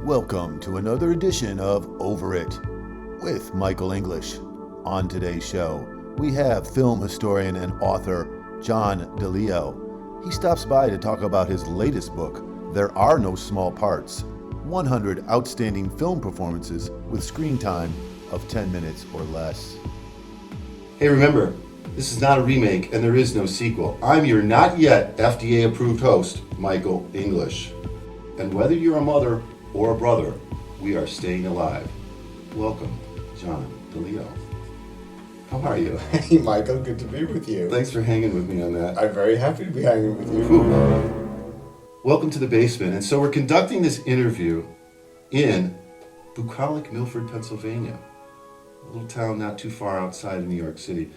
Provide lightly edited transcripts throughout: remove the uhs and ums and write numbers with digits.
Welcome to another edition of Over It with Michael English. On today's show, we have film historian and author John Dileo. He stops by to talk about his latest book, There Are No Small Parts, 100 Outstanding Film Performances with Screen Time of 10 minutes or less. Hey, remember, this is not a remake and there is no sequel. I'm your not yet FDA-approved host, Michael English. And whether you're a mother or a brother, we are staying alive. Welcome, John Dileo. How are you? Hey, Michael, good to be with you. Thanks for hanging with me on that. I'm very happy to be hanging with you. Welcome to the basement. And so we're conducting this interview in bucolic Milford, Pennsylvania, a little town not too far outside of New York City.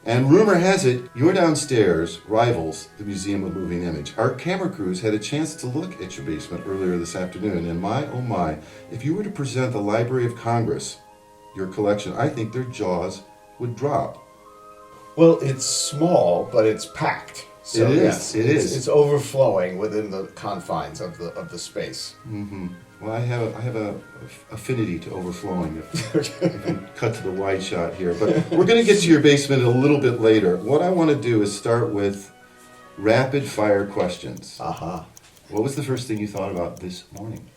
And rumor has it, your downstairs rivals the Museum of Moving Image. Our camera crews had a chance to look at your basement earlier this afternoon, and my, oh my, if you were to present the Library of Congress your collection, I think their jaws would drop. Well, it's small, but it's packed. So It is, yes, it is. It's overflowing within the confines of the space. Mm-hmm. Well, I have a affinity to overflowing if we cut to the wide shot here. But we're going to get to your basement a little bit later. What I want to do is start with rapid fire questions. Uh-huh. What was the first thing you thought about this morning?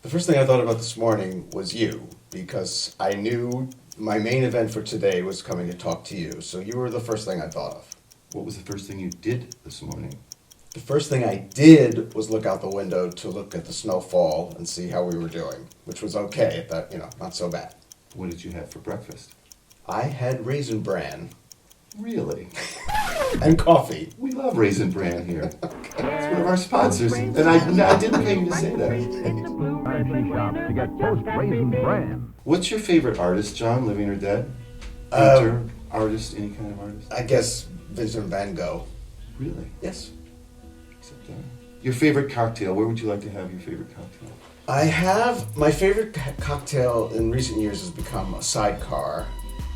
The first thing I thought about this morning was you, because I knew my main event for today was coming to talk to you. So you were the first thing I thought of. What was the first thing you did this morning? The first thing I did was look out the window to look at the snowfall and see how we were doing, which was okay, not so bad. What did you have for breakfast? I had Raisin Bran Really? and coffee. We love Raisin Bran here. It's one of our sponsors. And I didn't pay you to say that. Shop to get Toast Raisin Bran. What's your favorite artist, John, living or dead? Painter, artist, any kind of artist? I guess Vincent van Gogh. Really? Yes. Except that. Your favorite cocktail? Where would you like to have your favorite cocktail? I have, my favorite cocktail in recent years has become a sidecar,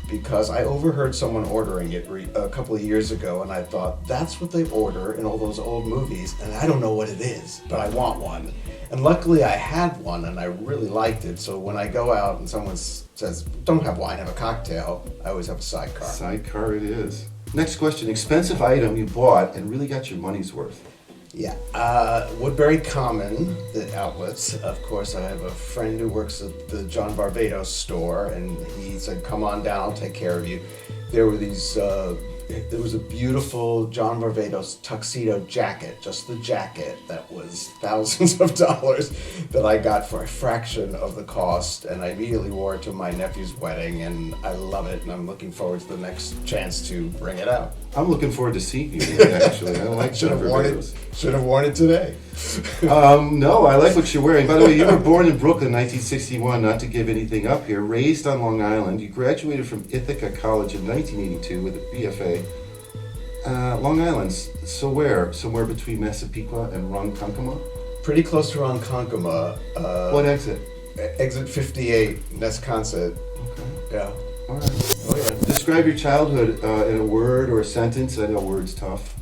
because I overheard someone ordering it a couple of years ago, and I thought, that's what they order in all those old movies, and I don't know what it is, but I want one. And luckily I had one, and I really liked it, so when I go out and someone says, don't have wine, have a cocktail, I always have a sidecar. Sidecar it is. Next question. Expensive item you bought and really got your money's worth. Yeah, Woodbury Common, the outlets. Of course, I have a friend who works at the John Barbados store, and he said, come on down, I'll take care of you. There were these, there was a beautiful John Barbados tuxedo jacket, just the jacket, that was thousands of dollars that I got for a fraction of the cost, and I immediately wore it to my nephew's wedding, and I love it, and I'm looking forward to the next chance to bring it out. I'm looking forward to seeing you here, actually. I like Should John have worn Barbados. it. Should have worn it today. No, I like what you're wearing. By the way, you were born in Brooklyn, 1961, not to give anything up here. Raised on Long Island. You graduated from Ithaca College in 1982 with a BFA. Long Island, so where? Somewhere between Massapequa and Ronkonkoma? Pretty close to Ronkonkoma. What exit? Exit 58, Nesconset. Okay. Yeah. All right. Oh yeah. Describe your childhood in a word or a sentence. I know words tough.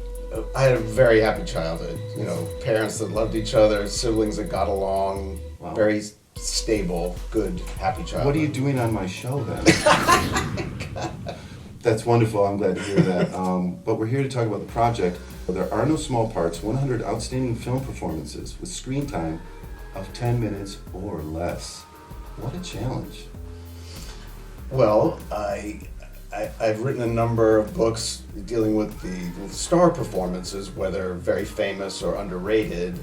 I had a very happy childhood. You know, parents that loved each other, siblings that got along. Wow. Very stable, good, happy childhood. What are you doing on my show then? That's wonderful. I'm glad to hear that. But we're here to talk about the project. There Are No Small Parts, 100 Outstanding Film Performances with Screen Time of 10 minutes or less. What a challenge. Well, I've written a number of books dealing with the star performances, whether very famous or underrated.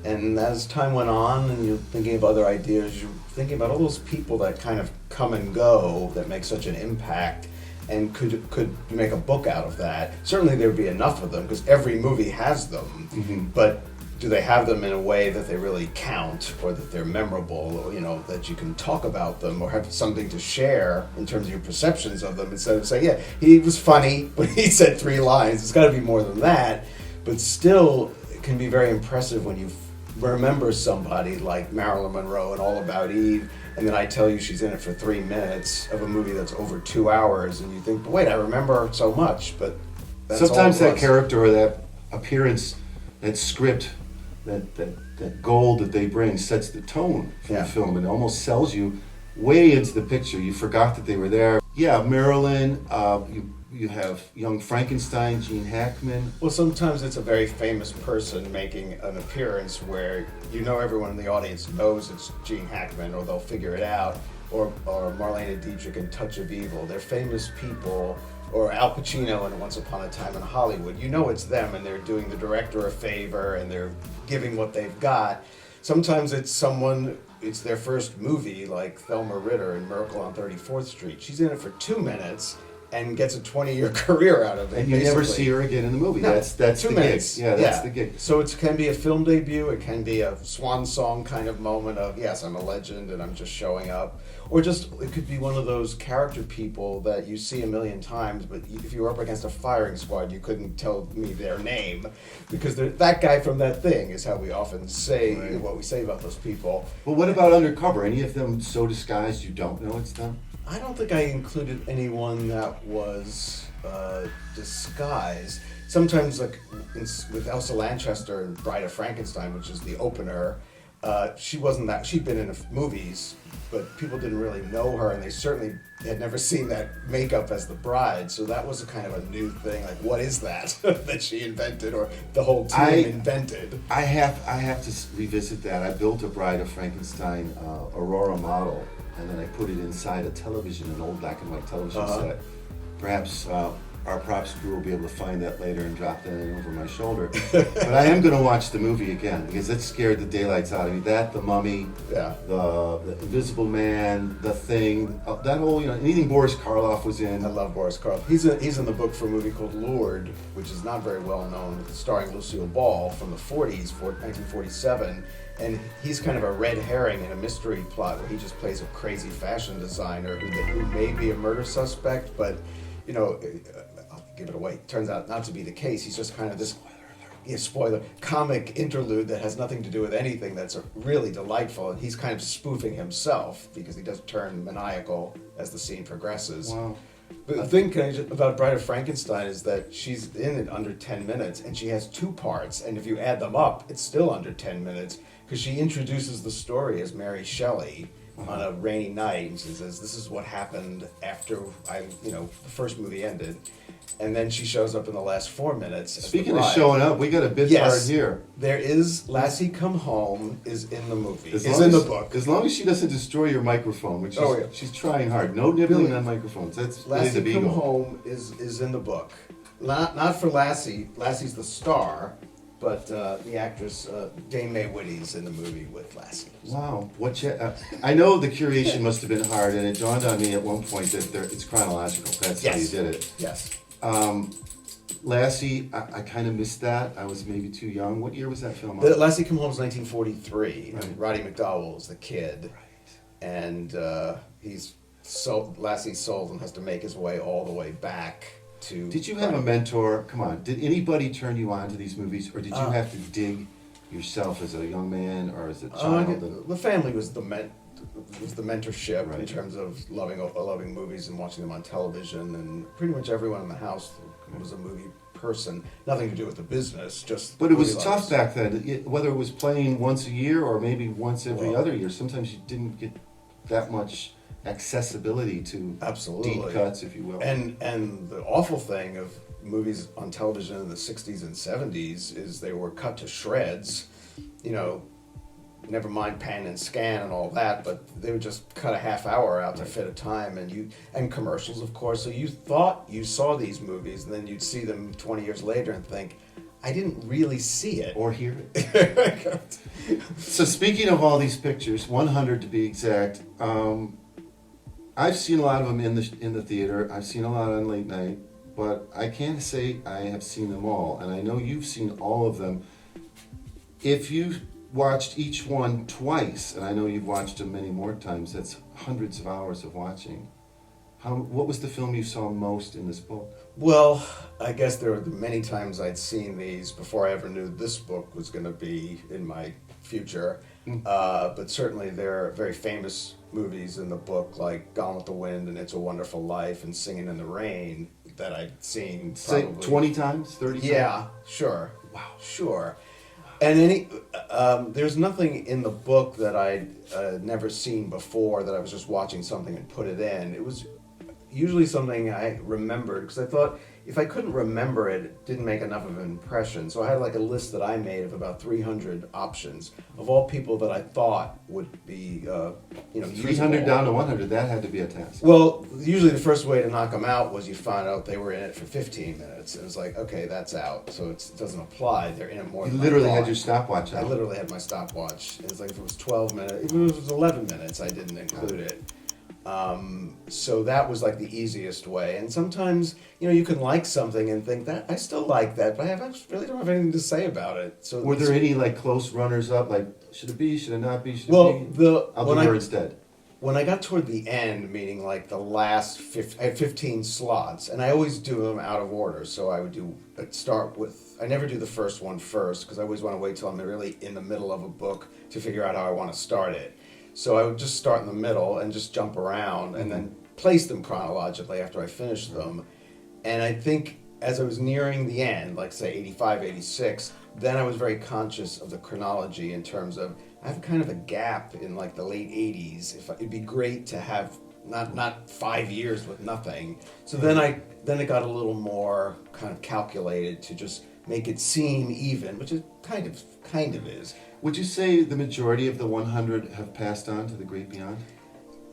And as time went on and you're thinking of other ideas, you're thinking about all those people that kind of come and go that make such an impact and could make a book out of that. Certainly there would be enough of them because every movie has them, but do they have them in a way that they really count or that they're memorable or, you know, that you can talk about them or have something to share in terms of your perceptions of them instead of saying, yeah, he was funny, but he said 3 lines. It's got to be more than that, but still it can be very impressive when you remember somebody like Marilyn Monroe and All About Eve, and then I tell you she's in it for 3 minutes of a movie that's over 2 hours, and you think, but wait, I remember so much, but that's sometimes all it that was. character or that appearance, that script that gold that they bring sets the tone for Yeah. the film and almost sells you way into the picture. You forgot that they were there. Yeah, Marilyn. You have young Frankenstein, Gene Hackman. Well, sometimes it's a very famous person making an appearance where everyone in the audience knows it's Gene Hackman, or they'll figure it out, or Marlene Dietrich in Touch of Evil. They're famous people, or Al Pacino in Once Upon a Time in Hollywood. You know it's them, and they're doing the director a favor, and they're giving what they've got. Sometimes it's their first movie, like Thelma Ritter in Miracle on 34th Street. She's in it for 2 minutes and gets a 20-year career out of it. And you never see her again in the movie. No, That's 2 the minutes. gig. Yeah, that's the gig. So it can be a film debut, it can be a swan song kind of moment of, yes, I'm a legend and I'm just showing up. Or just, it could be one of those character people that you see a million times, but if you were up against a firing squad, you couldn't tell me their name. Because that guy from that thing is how we often say what we say about those people. But what about undercover? Any of them so disguised you don't know it's them? I don't think I included anyone that was disguised. Sometimes, like with Elsa Lanchester in Bride of Frankenstein, which is the opener, she wasn't that. She'd been in movies, but people didn't really know her, and they certainly had never seen that makeup as the bride. So that was a kind of a new thing. Like, what is that that she invented, or the whole team invented? I have to revisit that. I built a Bride of Frankenstein Aurora model, and then I put it inside a television, an old black and white television set. Perhaps our props crew will be able to find that later and drop that in over my shoulder. But I am going to watch the movie again because it scared the daylights out of me. That, The Mummy, the Invisible Man, The Thing, that whole, anything Boris Karloff was in. I love Boris Karloff. He's in the book for a movie called Lured, which is not very well known, starring Lucille Ball from the 40s, 1947. And he's kind of a red herring in a mystery plot where he just plays a crazy fashion designer who may be a murder suspect, but, I'll give it away. Turns out not to be the case. He's just kind of this spoiler comic interlude that has nothing to do with anything that's really delightful. And he's kind of spoofing himself because he does turn maniacal as the scene progresses. Wow. But the thing about Bride of Frankenstein is that she's in it under 10 minutes, and she has 2 parts, and if you add them up, it's still under 10 minutes, because she introduces the story as Mary Shelley on a rainy night, and she says, this is what happened after the first movie ended, and then she shows up in the last 4 minutes. Speaking of showing up, we got a bit part here. There is Lassie Come Home is in the movie. It's in the book. As long as she doesn't destroy your microphone, which she's trying hard. No nibbling on microphones. That's Lassie the Come beagle. Home is in the book. Not for Lassie. Lassie's the star, but the actress Dame May Whitty's in the movie with Lassie. Wow. I know the curation must have been hard, and it dawned on me at one point that it's chronological. That's how you did it. Yes. Lassie, I kind of missed that. I was maybe too young. What year was that film? Lassie Come Home is 1943. Right. And Roddy McDowell is the kid. Right. And Lassie's sold and has to make his way all the way back to... Did you have a mentor? Come on. Did anybody turn you on to these movies, or did you have to dig yourself as a young man or as a child? The family was the mentorship in terms of loving movies and watching them on television, and pretty much everyone in the house was a movie person. Nothing to do with the business, just. But it was tough back then. Whether it was playing once a year or maybe once every other year, sometimes you didn't get that much accessibility to deep cuts, if you will. And the awful thing of movies on television in the 60s and 70s is they were cut to shreds. Never mind pan and scan and all that, but they would just cut a half hour out to fit a time, and commercials, of course. So you thought you saw these movies, and then you'd see them 20 years later and think, I didn't really see it. Or hear it. So speaking of all these pictures, 100 to be exact, I've seen a lot of them in the theater. I've seen a lot on late night, but I can't say I have seen them all, and I know you've seen all of them. If you watched each one twice, and I know you've watched them many more times, that's hundreds of hours of watching. What was the film you saw most in this book? Well, I guess there were many times I'd seen these before I ever knew this book was going to be in my future. But certainly there are very famous movies in the book, like Gone with the Wind and It's a Wonderful Life and Singing in the Rain, that I'd seen probably... Say 20 times? 30 times? Yeah, sure. Wow. Sure. And there's nothing in the book that I'd never seen before that I was just watching something and put it in. It was usually something I remembered because I thought if I couldn't remember it, it didn't make enough of an impression. So I had like a list that I made of about 300 options of all people that I thought would be, 300 down to 100, that had to be a task. Well, usually the first way to knock them out was you find out they were in it for 15 minutes. It was like, okay, that's out, so it doesn't apply. They're in it more You than literally I had thought. your stopwatch out. I literally had my stopwatch. It was like if it was 12 minutes, even if it was 11 minutes, I didn't include it. So that was like the easiest way. And sometimes, you can like something and think that I still like that, but I really don't have anything to say about it. So Were there any like close runners up? Like, should it be? Should it not be? Should it Well, be? I'll do her instead. When I got toward the end, meaning like the last, I had 15 slots, and I always do them out of order. So I'd start with, I never do the first one first, because I always want to wait till I'm really in the middle of a book to figure out how I want to start it. So I would just start in the middle and just jump around and then place them chronologically after I finished them. And I think as I was nearing the end, like say 85, 86, then I was very conscious of the chronology in terms of I have kind of a gap in like the late 80s. It'd be great to have not 5 years with nothing. So then it got a little more kind of calculated to just make it seem even, which it kind of is. Would you say the majority of the 100 have passed on to the great beyond?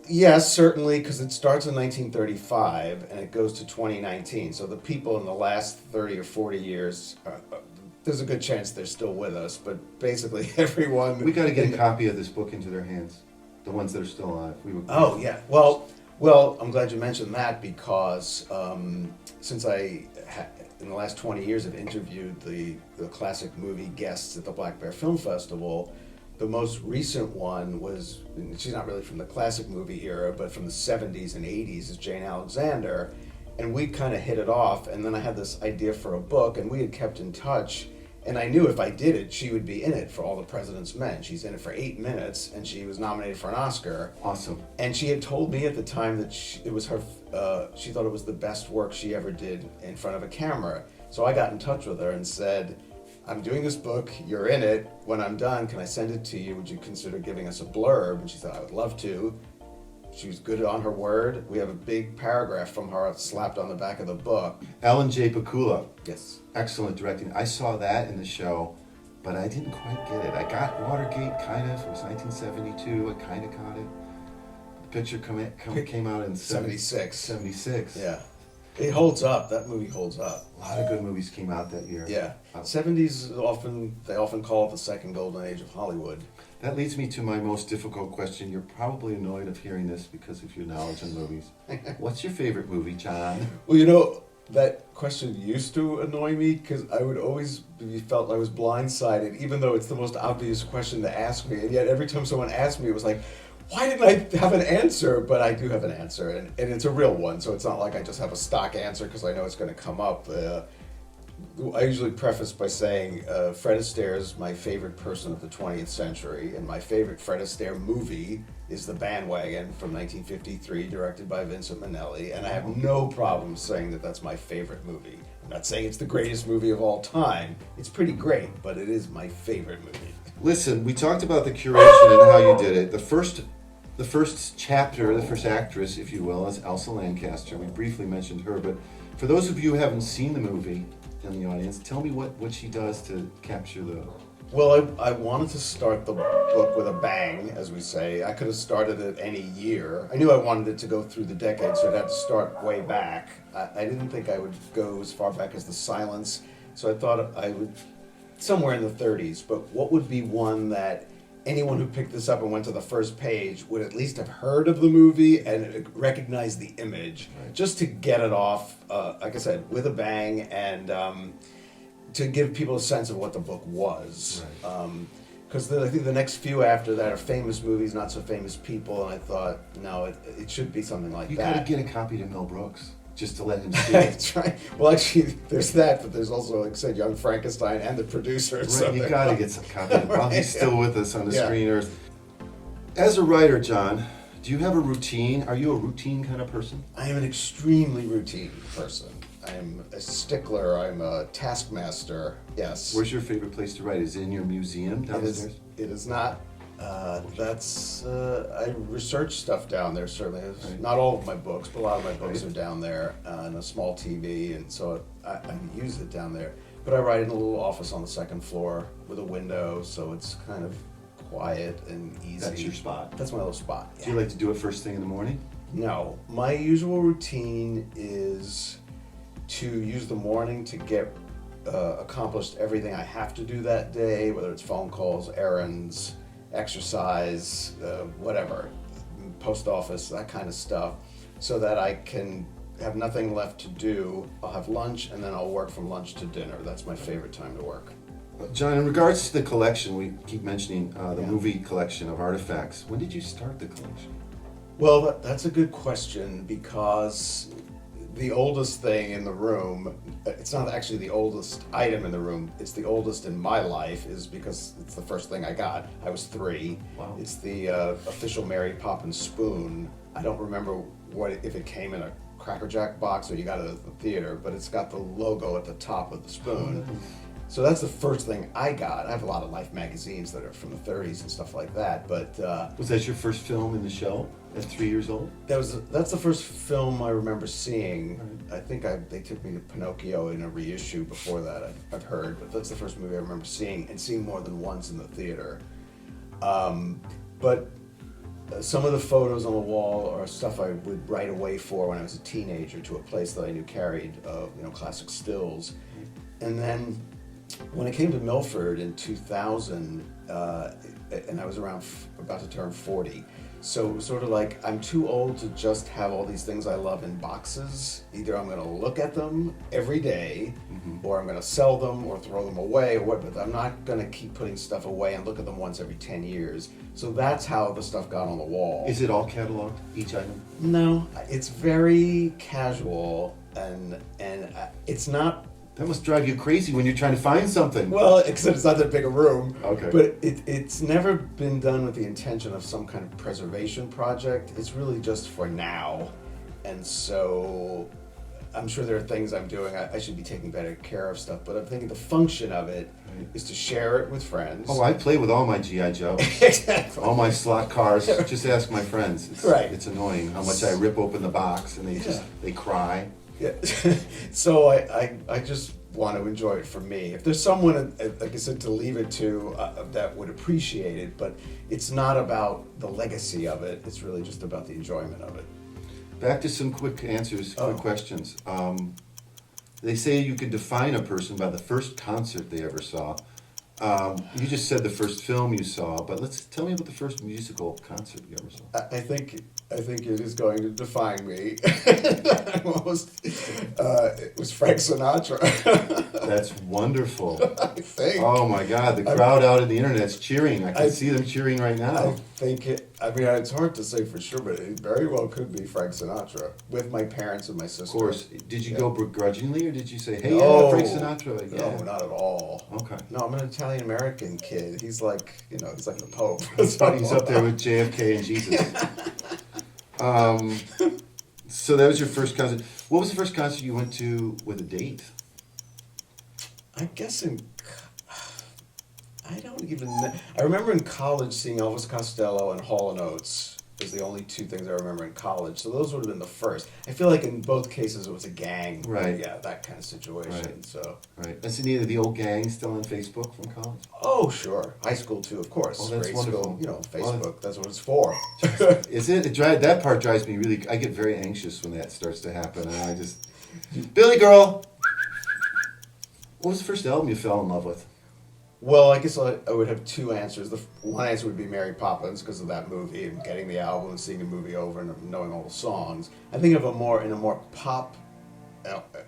Yes, certainly, because it starts in 1935 and it goes to 2019. So the people in the last 30 or 40 years, there's a good chance they're still with us, but basically everyone... We got to get a copy of this book into their hands, the ones that are still alive. Oh, yeah. Well, I'm glad you mentioned that because since in the last 20 years have interviewed the classic movie guests at the Black Bear Film Festival, the most recent one was, she's not really from the classic movie era, but from the 70s and 80s, is Jane Alexander. And we kind of hit it off, and then I had this idea for a book, and we had kept in touch. And I knew if I did it, she would be in it for All the President's Men. She's in it for 8 minutes, and she was nominated for an Oscar. Awesome. And she had told me at the time that it was her, she thought it was the best work she ever did in front of a camera. So I got in touch with her and said, I'm doing this book, you're in it. When I'm done, can I send it to you? Would you consider giving us a blurb? And she said, I would love to. She was good on her word. We have a big paragraph from her slapped on the back of the book. Ellen J. Pakula. Yes. Excellent directing. I saw that in the show, but I didn't quite get it. I got Watergate, kind of. It was 1972. I kind of got it. The picture came out in 76. 76. Yeah. It holds up. That movie holds up. A lot of good movies came out that year. Yeah. 70s, they often call it the second golden age of Hollywood. That leads me to my most difficult question. You're probably annoyed of hearing this because of your knowledge in movies. What's your favorite movie, John? Well, that question used to annoy me because I would always felt I was blindsided, even though it's the most obvious question to ask me. And yet every time someone asked me, it was like, why didn't I have an answer? But I do have an answer, and it's a real one, so it's not like I just have a stock answer because I know it's going to come up. I usually preface by saying Fred Astaire is my favorite person of the 20th century, and my favorite Fred Astaire movie is The Bandwagon from 1953, directed by Vincent Minnelli, and I have no problem saying that that's my favorite movie. I'm not saying it's the greatest movie of all time. It's pretty great, but it is my favorite movie. Listen, we talked about the curation and how you did it. The first chapter, the first actress, if you will, is Elsa Lanchester. We briefly mentioned her, but for those of you who haven't seen the movie in the audience, tell me what she does to capture the... Well, I wanted to start the book with a bang, as we say. I could have started it any year. I knew I wanted it to go through the decades, so I'd have to start way back. I didn't think I would go as far back as The Silence, so I thought I would somewhere in the 30s. But what would be one that anyone who picked this up and went to the first page would at least have heard of the movie and recognize the image, right, just to get it off, like I said, with a bang, and to give people a sense of what the book was. Because I think the next few after that are famous movies, not so famous people, and I thought, no, it should be something like that. You gotta get a copy to Mel Brooks, just to let him see it. That's right. Well, actually, there's that, but there's also, like I said, Young Frankenstein and the producer. Right, so you gotta get some copy while he's still with us on the screen earth. As a writer, John, do you have a routine? Are you a routine kind of person? I am an extremely routine person. I'm a stickler. I'm a taskmaster. Yes. Where's your favorite place to write? Is it in your museum downstairs? It is not. I research stuff down there, certainly. Right. Not all of my books, but a lot of my books are down there and a small TV, and so I use it down there. But I write in a little office on the second floor with a window, so it's kind of quiet and easy. That's your spot. That's my little spot. Do you like to do it first thing in the morning? No. My usual routine is to use the morning to get accomplished everything I have to do that day, whether it's phone calls, errands, exercise, whatever, post office, that kind of stuff, so that I can have nothing left to do. I'll have lunch and then I'll work from lunch to dinner. That's my favorite time to work. John, in regards to the collection, we keep mentioning the movie collection of artifacts. When did you start the collection? Well, that's a good question, because the oldest thing in the room, it's not actually the oldest item in the room, it's the oldest in my life, is because it's the first thing I got. I was 3. Wow. It's the official Mary Poppins spoon. I don't remember if it came in a Cracker Jack box or you got it at the theater, but it's got the logo at the top of the spoon. So that's the first thing I got. I have a lot of Life magazines that are from the 30s and stuff like that, but Was that your first film in the show at 3 years old? that's the first film I remember seeing. I think they took me to Pinocchio in a reissue before that, I've heard, but that's the first movie I remember seeing, and seeing more than once in the theater. But some of the photos on the wall are stuff I would write away for when I was a teenager to a place that I knew carried classic stills. And then when I came to Milford in 2000, and I was about to turn 40, so it was sort of like, I'm too old to just have all these things I love in boxes. Either I'm going to look at them every day, or I'm going to sell them or throw them away, or what, but I'm not going to keep putting stuff away and look at them once every 10 years. So that's how the stuff got on the wall. Is it all cataloged, each item? No, it's very casual, and it's not. That must drive you crazy when you're trying to find something. Well, except it's not that big a room. Okay. But it's never been done with the intention of some kind of preservation project. It's really just for now. And so I'm sure there are things I'm doing. I should be taking better care of stuff, but I'm thinking the function of it is to share it with friends. Oh, I play with all my G.I. Joes. Exactly. All my slot cars. Just ask my friends. It's annoying how much I rip open the box and they cry. Yeah. So I just want to enjoy it for me. If there's someone, like I said, to leave it to that would appreciate it, but it's not about the legacy of it. It's really just about the enjoyment of it. Back to some quick answers, quick questions. They say you could define a person by the first concert they ever saw. You just said the first film you saw, but tell me about the first musical concert you ever saw. I think it is going to define me. Almost. It was Frank Sinatra. That's wonderful. I think. Oh my God, the crowd out in the internet's cheering. I can see them cheering right now. I think it's hard to say for sure, but it very well could be Frank Sinatra with my parents and my sister. Of course. Did you go begrudgingly, or did you say, hey, No. Frank Sinatra? Yeah. No, not at all. Okay. No, I'm an Italian-American kid. He's like, he's like the Pope. He's up there with JFK and Jesus. So that was your first concert. What was the first concert you went to with a date? I guess I don't even know. I remember in college seeing Elvis Costello and Hall & Oates was the only 2 things I remember in college. So those would have been the first. I feel like in both cases it was a gang. Right. Yeah, that kind of situation. Right. So. Right. That's any of the old gang still on Facebook from college? Oh, sure. High school too, of course. Oh, that's Grade wonderful. school, Facebook, that's what it's for. Is it? That part drives me really. I get very anxious when that starts to happen, and I just. Billy Girl! What was the first album you fell in love with? Well, I guess I would have 2 answers. The one answer would be Mary Poppins because of that movie and getting the album and seeing the movie over and knowing all the songs. I think of in a more pop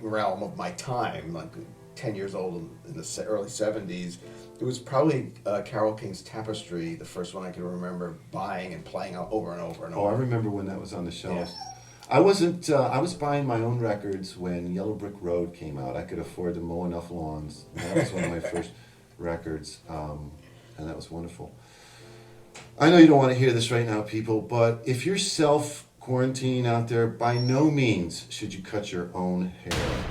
realm of my time, like 10 years old in the early 70s. It was probably Carole King's Tapestry, the first one I can remember buying and playing over and over and over. Oh, I remember when that was on the shelves. Yeah. I wasn't. I was buying my own records when Yellow Brick Road came out. I could afford to mow enough lawns. That was one of my first records, and that was wonderful. I know you don't want to hear this right now, people, but if you're self-quarantining out there, by no means should you cut your own hair.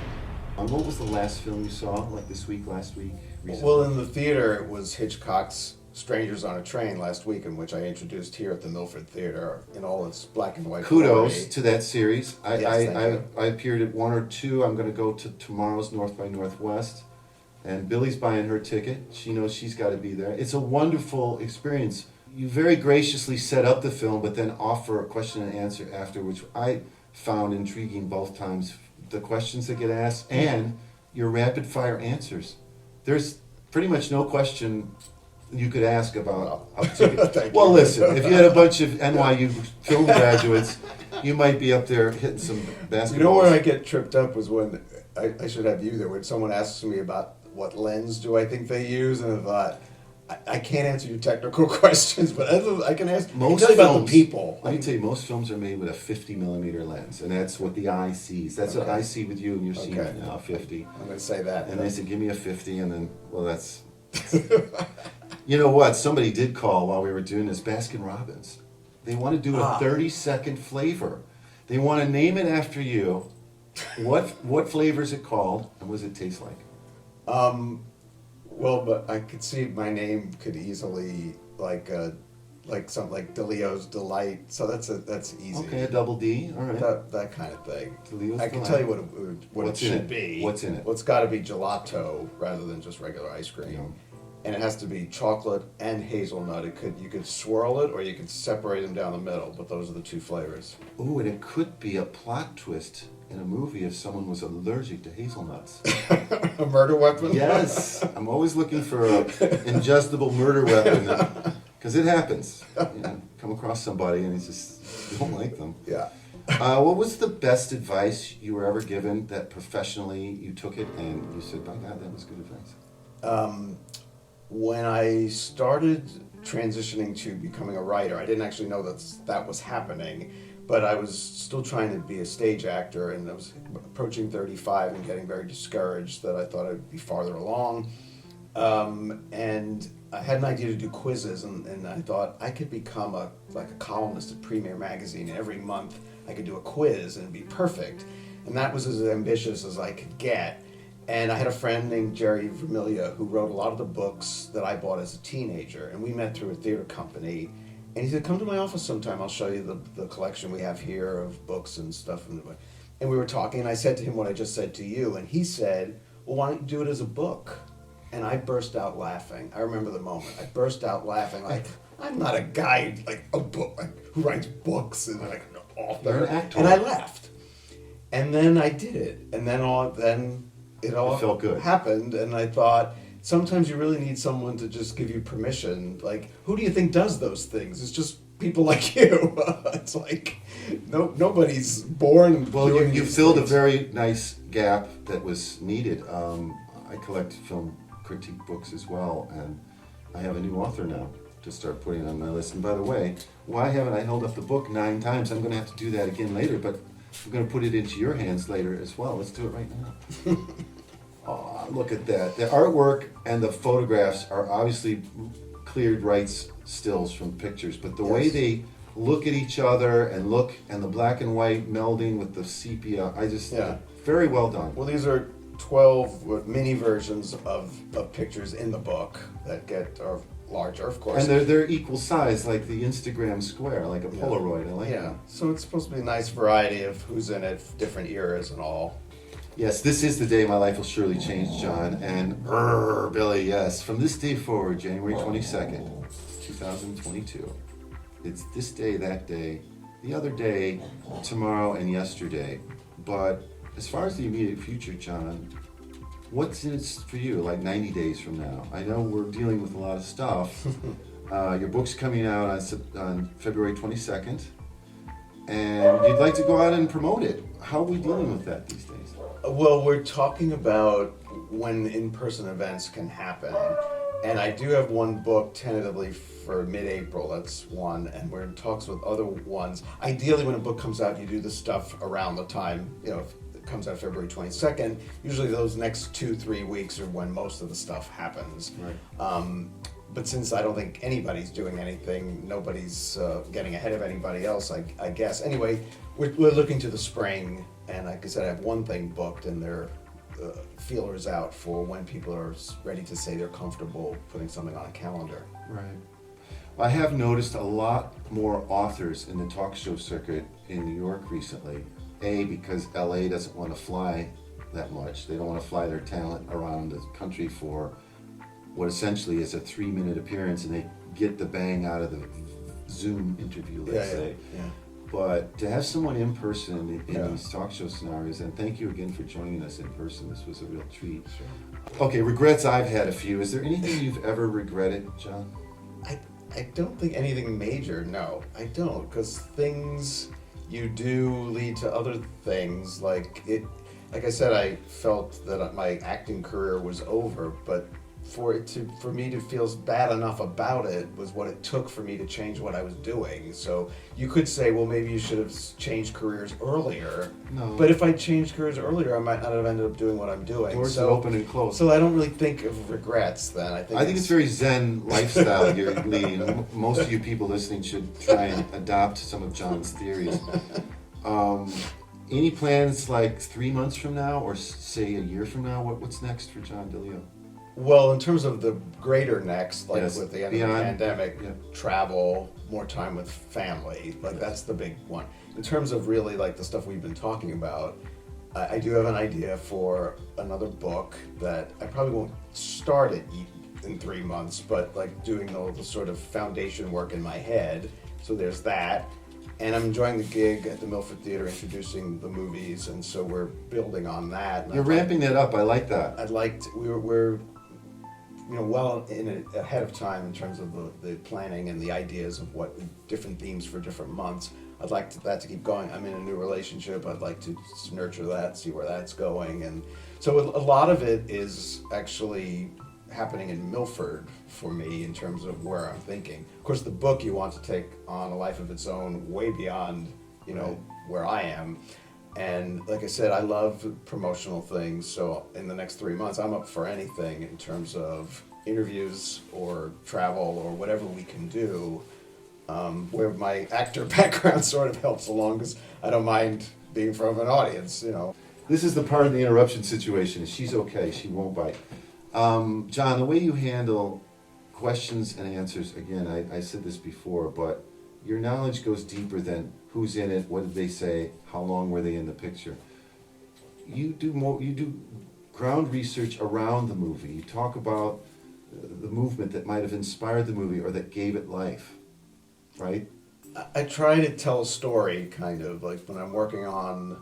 What was the last film you saw, like this week, last week? Recently? Well, in the theater, it was Hitchcock's Strangers on a Train last week, in which I introduced here at the Milford Theater in all its black and white Kudos glory. to that series. Yes, I appeared at one or two. I'm going to go to tomorrow's North by Northwest. And Billy's buying her ticket. She knows she's got to be there. It's a wonderful experience. You very graciously set up the film, but then offer a question and answer after, which I found intriguing both times. The questions that get asked and your rapid fire answers. There's pretty much no question you could ask about. Well, listen, if you had a bunch of NYU film graduates, you might be up there hitting some basketballs. You know where I get tripped up was when, I should have you there, when someone asks me about what lens do I think they use, and I thought, I can't answer your technical questions, but I can ask. Most tell you about films, the people. Let me tell you, most films are made with a 50 millimeter lens, and that's what the eye sees. That's what I see with you, and you're seeing it now, 50. I'm going to say that. And they said, give me a 50, and then, well, that's... You know what? Somebody did call while we were doing this, Baskin Robbins. They want to do a 30-second flavor. They want to name it after you. What flavor is it called, and what does it taste like? Well, but I could see my name could easily like something like Dileo's Delight. So that's easy. Okay, a double D. All right. That kind of thing. Dileo's I can Delight. tell you what What's it in should it? be. What's in it? Well, it's got to be gelato rather than just regular ice cream. Yeah. And it has to be chocolate and hazelnut. You could swirl it or you could separate them down the middle, but those are the two flavors. Ooh, and it could be a plot twist in a movie if someone was allergic to hazelnuts. A murder weapon? Yes, I'm always looking for an ingestible murder weapon, because it happens. You know, come across somebody and you don't like them. Yeah. What was the best advice you were ever given that professionally you took it and you said, by God, that was good advice? When I started transitioning to becoming a writer, I didn't actually know that was happening, but I was still trying to be a stage actor, and I was approaching 35 and getting very discouraged that I thought I'd be farther along. And I had an idea to do quizzes, and I thought I could become a columnist at Premier Magazine. Every month I could do a quiz and it'd be perfect. And that was as ambitious as I could get. And I had a friend named Jerry Vermilia who wrote a lot of the books that I bought as a teenager. And we met through a theater company. And he said, come to my office sometime. I'll show you the collection we have here of books and stuff. And we were talking, and I said to him what I just said to you. And he said, well, why don't you do it as a book? And I burst out laughing. I remember the moment. I burst out laughing like, I'm not a guy who writes books and like an author. You're an actor. And I laughed. And then I did it. And then it all felt good. happened, and I thought, sometimes you really need someone to just give you permission. Like, who do you think does those things? It's just people like you. It's like, nobody's born. Well, doing you these filled a things. very nice gap that was needed. I collect film critique books as well, and I have a new author now to start putting on my list. And by the way, why haven't I held up the book 9 times? I'm going to have to do that again later, but I'm going to put it into your hands later as well. Let's do it right now. Oh, look at that. The artwork and the photographs are obviously cleared rights stills from pictures, but the way they look at each other and the black and white melding with the sepia, very well done. Well, these are 12 mini versions of pictures in the book that are larger, of course. And they're equal size, like the Instagram square, like a Polaroid. I like that. So it's supposed to be a nice variety of who's in it, different eras and all. Yes, this is the day my life will surely change, John. And Billy, yes. From this day forward, January 22nd, 2022. It's this day, that day, the other day, tomorrow, and yesterday. But as far as the immediate future, John, what's in it for you, like 90 days from now? I know we're dealing with a lot of stuff. Your book's coming out on February 22nd. And you'd like to go out and promote it. How are we dealing with that these days? Well, we're talking about when in-person events can happen. And I do have one book tentatively for mid-April, that's one, and we're in talks with other ones. Ideally, when a book comes out, you do the stuff around the time, if it comes out February 22nd. Usually those next 2-3 weeks are when most of the stuff happens. Right. But since I don't think anybody's doing anything, nobody's getting ahead of anybody else, I guess. Anyway, we're looking to the spring, and like I said, I have one thing booked, and feelers out for when people are ready to say they're comfortable putting something on a calendar. Right. I have noticed a lot more authors in the talk show circuit in New York recently. A, because LA doesn't want to fly that much. They don't want to fly their talent around the country for what essentially is a 3-minute appearance, and they get the bang out of the Zoom interview, let's say. Yeah. But to have someone in person in these talk show scenarios, and thank you again for joining us in person. This was a real treat. Sure. Okay, regrets, I've had a few. Is there anything you've ever regretted, John? I don't think anything major, no. I don't, because things you do lead to other things. Like I said, I felt that my acting career was over, but for me to feel bad enough about it was what it took for me to change what I was doing. So you could say, well, maybe you should have changed careers earlier. No. But if I changed careers earlier, I might not have ended up doing what I'm doing. Doors are open and closed. So I don't really think of regrets then. I think it's very Zen lifestyle you're leading. Most of you people listening should try and adopt some of John's theories. Any plans like 3 months from now, or say a year from now? What's next for John Dileo? Well, in terms of the greater next, like Yes. with the end Beyond, of the pandemic, yeah. travel, more time with family, like that's the big one. In terms of really like the stuff we've been talking about, I do have an idea for another book that I probably won't start it in 3 months, but like doing all the sort of foundation work in my head. So there's that. And I'm enjoying the gig at the Milford Theater introducing the movies, and so we're building on that. And You're ramping that up. I like that. I'd like to, we're well ahead of time in terms of the planning and the ideas of what different themes for different months. I'd like that to keep going. I'm in a new relationship. I'd like to nurture that, see where that's going. And so a lot of it is actually happening in Milford for me in terms of where I'm thinking. Of course, the book you want to take on a life of its own way beyond, where I am. And like I said, I love promotional things, so in the next 3 months, I'm up for anything in terms of interviews or travel or whatever we can do, where my actor background sort of helps along, because I don't mind being in front of an audience, This is the part of the interruption situation. She's okay. She won't bite. John, the way you handle questions and answers, again, I said this before, but your knowledge goes deeper than who's in it, what did they say, how long were they in the picture. You do ground research around the movie. You talk about the movement that might have inspired the movie or that gave it life, right? I try to tell a story, kind of, like when I'm working on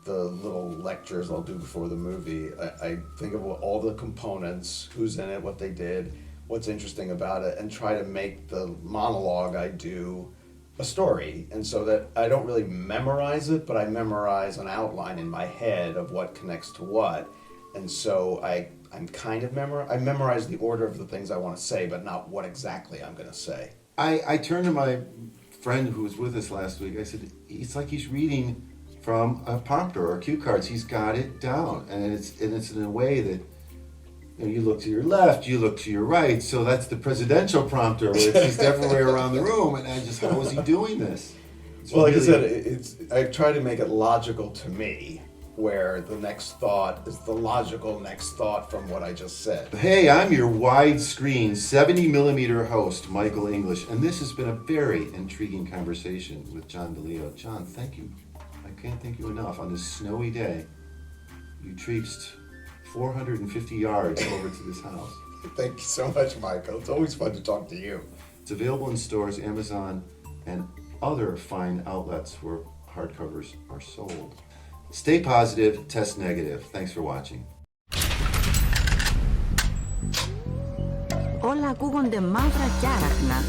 the little lectures I'll do before the movie, I think of all the components, who's in it, what they did, what's interesting about it, and try to make the monologue I do a story. And so that I don't really memorize it, but I memorize an outline in my head of what connects to what. And so I'm kind of I memorize the order of the things I want to say, but not what exactly I'm going to say. I turned to my friend who was with us last week. I said, it's like he's reading from a prompter or cue cards. He's got it down, and it's in a way that you look to your left, you look to your right. So that's the presidential prompter, where it's just everywhere around the room. And how is he doing this? Well, like I said, I try to make it logical to me, where the next thought is the logical next thought from what I just said. Hey, I'm your widescreen 70mm host, Michael English, and this has been a very intriguing conversation with John Dileo. John, thank you. I can't thank you enough. On this snowy day, you traipsed 450 yards over to this house. Thank you so much, Michael. It's always fun to talk to you. It's available in stores, Amazon, and other fine outlets where hardcovers are sold. Stay positive, test negative. Thanks for watching. Όλα ακούγονται μαύρα κι άραχνα.